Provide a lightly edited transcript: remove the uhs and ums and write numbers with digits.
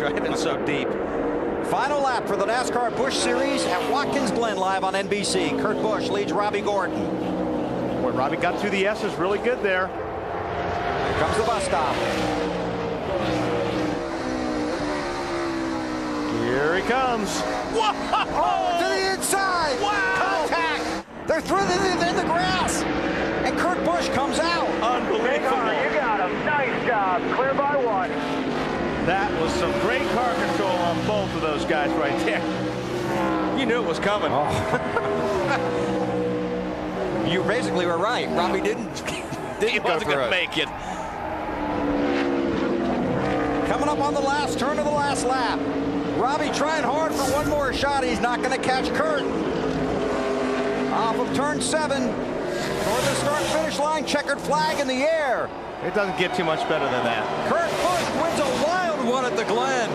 driving so deep. Final lap for the NASCAR Busch Series at Watkins Glen, live on NBC. Kurt Busch leads Robby Gordon. Boy, Robby got through the S's really good there. Here comes the bus stop. Here he comes. Whoa! Oh, to the inside. Wow! Contact. They're through in the grass. And Kurt Busch comes out. Unbelievable. You got him. Nice job. Clear by one. That was some great car control on both of those guys right there. You knew it was coming. Oh. You basically were right. Robby didn't He go wasn't through going to it. make it. Coming up on the last turn of the last lap. Robby trying hard for one more shot. He's not going to catch Kurt. Off of turn 7. Toward the start-finish line, checkered flag in the air. It doesn't get too much better than that. Kurt Busch wins a wild one at the Glen.